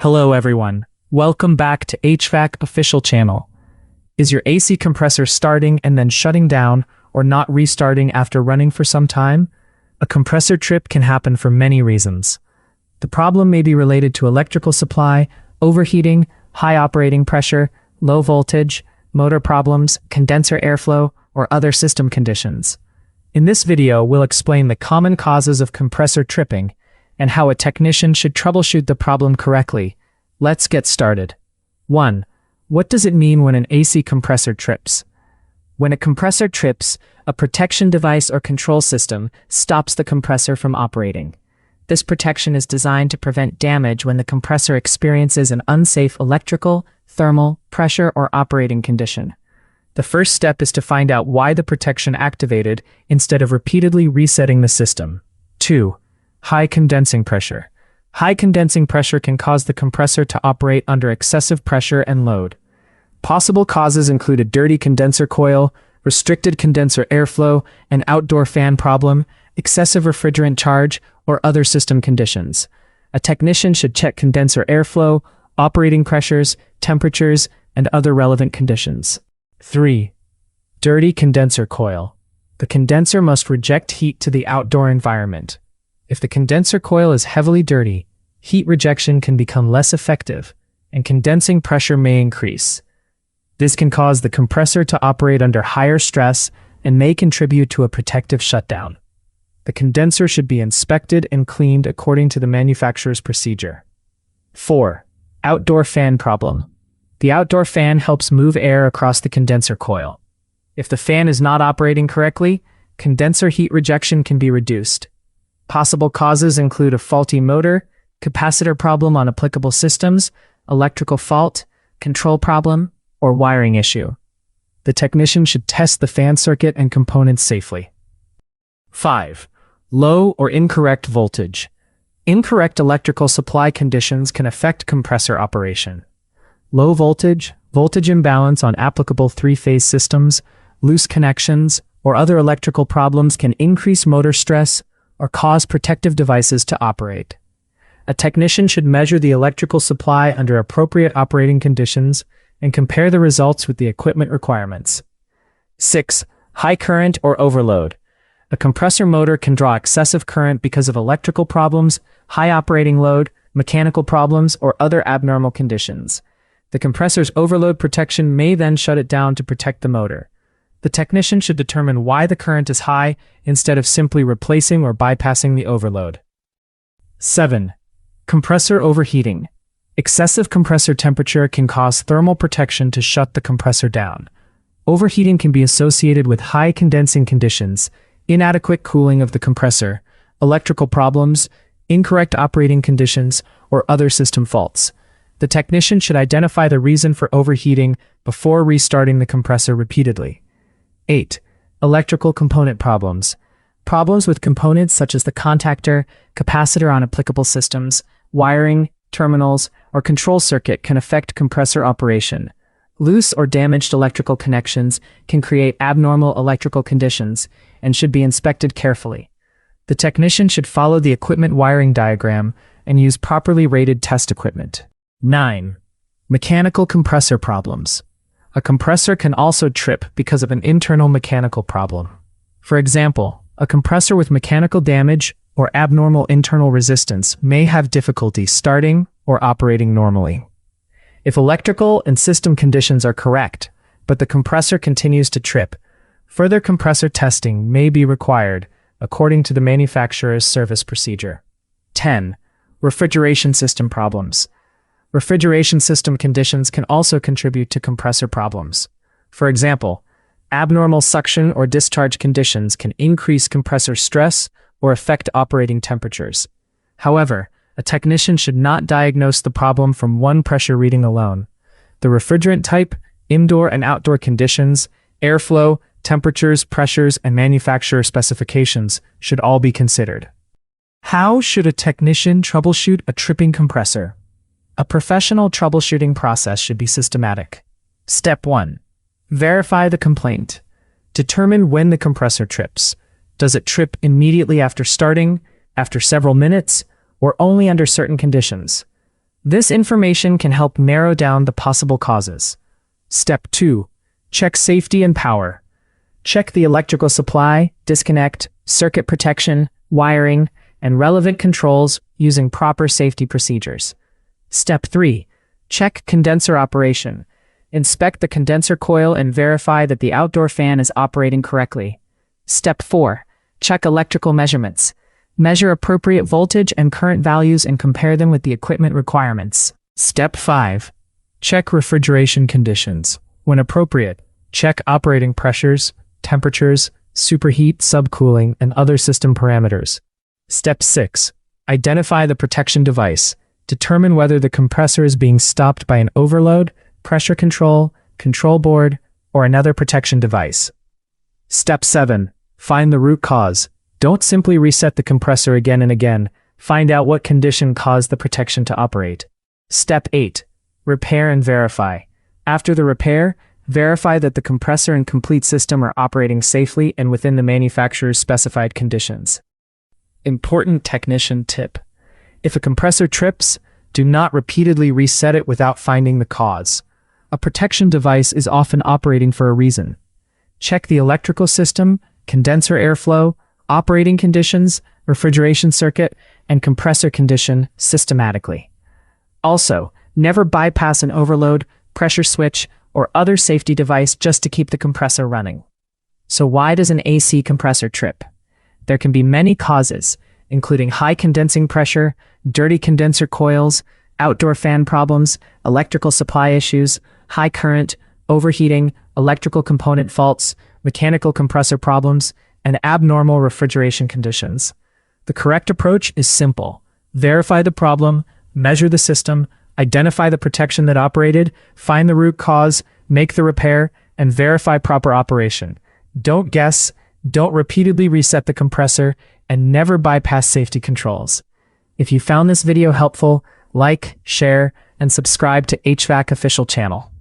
Hello everyone, welcome back to HVAC official channel. Is your AC compressor starting and then shutting down or not restarting after running for some time? A compressor trip can happen for many reasons. The problem may be related to electrical supply, overheating, high operating pressure, low voltage, motor problems, condenser airflow, or other system conditions. In this video, we'll explain the common causes of compressor tripping and how a technician should troubleshoot the problem correctly. Let's get started. 1. What does it mean when an AC compressor trips? When a compressor trips, a protection device or control system stops the compressor from operating. This protection is designed to prevent damage when the compressor experiences an unsafe electrical, thermal, pressure, or operating condition. The first step is to find out why the protection activated instead of repeatedly resetting the system. 2. High condensing pressure. High condensing pressure can cause the compressor to operate under excessive pressure and load. Possible causes include a dirty condenser coil, restricted condenser airflow, an outdoor fan problem, excessive refrigerant charge, or other system conditions. A technician should check condenser airflow, operating pressures, temperatures, and other relevant conditions. 3. Dirty condenser coil. The condenser must reject heat to the outdoor environment. If the condenser coil is heavily dirty, heat rejection can become less effective, and condensing pressure may increase. This can cause the compressor to operate under higher stress and may contribute to a protective shutdown. The condenser should be inspected and cleaned according to the manufacturer's procedure. 4. Outdoor fan problem. The outdoor fan helps move air across the condenser coil. If the fan is not operating correctly, condenser heat rejection can be reduced. Possible causes include a faulty motor, capacitor problem on applicable systems, electrical fault, control problem, or wiring issue. The technician should test the fan circuit and components safely. 5. Low or incorrect voltage. Incorrect electrical supply conditions can affect compressor operation. Low voltage, voltage imbalance on applicable three-phase systems, loose connections, or other electrical problems can increase motor stress or cause protective devices to operate. A technician should measure the electrical supply under appropriate operating conditions and compare the results with the equipment requirements. 6. High current or overload. A compressor motor can draw excessive current because of electrical problems, high operating load, mechanical problems, or other abnormal conditions. The compressor's overload protection may then shut it down to protect the motor. The technician should determine why the current is high instead of simply replacing or bypassing the overload. 7. Compressor overheating. Excessive compressor temperature can cause thermal protection to shut the compressor down. Overheating can be associated with high condensing conditions, inadequate cooling of the compressor, electrical problems, incorrect operating conditions, or other system faults. The technician should identify the reason for overheating before restarting the compressor repeatedly. 8. Electrical component problems. Problems with components such as the contactor, capacitor on applicable systems, wiring, terminals, or control circuit can affect compressor operation. Loose or damaged electrical connections can create abnormal electrical conditions and should be inspected carefully. The technician should follow the equipment wiring diagram and use properly rated test equipment. 9. Mechanical compressor problems. A compressor can also trip because of an internal mechanical problem. For example, a compressor with mechanical damage or abnormal internal resistance may have difficulty starting or operating normally. If electrical and system conditions are correct, but the compressor continues to trip, further compressor testing may be required according to the manufacturer's service procedure. 10. Refrigeration system problems. Refrigeration system conditions can also contribute to compressor problems. For example, abnormal suction or discharge conditions can increase compressor stress or affect operating temperatures. However, a technician should not diagnose the problem from one pressure reading alone. The refrigerant type, indoor and outdoor conditions, airflow, temperatures, pressures, and manufacturer specifications should all be considered. How should a technician troubleshoot a tripping compressor? A professional troubleshooting process should be systematic. Step 1. Verify the complaint. Determine when the compressor trips. Does it trip immediately after starting, after several minutes, or only under certain conditions? This information can help narrow down the possible causes. Step 2. Check safety and power. Check the electrical supply, disconnect, circuit protection, wiring, and relevant controls using proper safety procedures. Step 3. Check condenser operation. Inspect the condenser coil and verify that the outdoor fan is operating correctly. Step 4. Check electrical measurements. Measure appropriate voltage and current values and compare them with the equipment requirements. Step 5. Check refrigeration conditions. When appropriate, check operating pressures, temperatures, superheat, subcooling, and other system parameters. Step 6. Identify the protection device. Determine whether the compressor is being stopped by an overload, pressure control, control board, or another protection device. Step 7. Find the root cause. Don't simply reset the compressor again and again. Find out what condition caused the protection to operate. Step 8. Repair and verify. After the repair, verify that the compressor and complete system are operating safely and within the manufacturer's specified conditions. Important technician tip. If a compressor trips, do not repeatedly reset it without finding the cause. A protection device is often operating for a reason. Check the electrical system, condenser airflow, operating conditions, refrigeration circuit, and compressor condition systematically. Also, never bypass an overload, pressure switch, or other safety device just to keep the compressor running. So why does an AC compressor trip? There can be many causes, including high condensing pressure, dirty condenser coils, outdoor fan problems, electrical supply issues, high current, overheating, electrical component faults, mechanical compressor problems, and abnormal refrigeration conditions. The correct approach is simple. Verify the problem, measure the system, identify the protection that operated, find the root cause, make the repair, and verify proper operation. Don't guess, don't repeatedly reset the compressor, and never bypass safety controls. If you found this video helpful, like, share, and subscribe to HVAC Official Channel.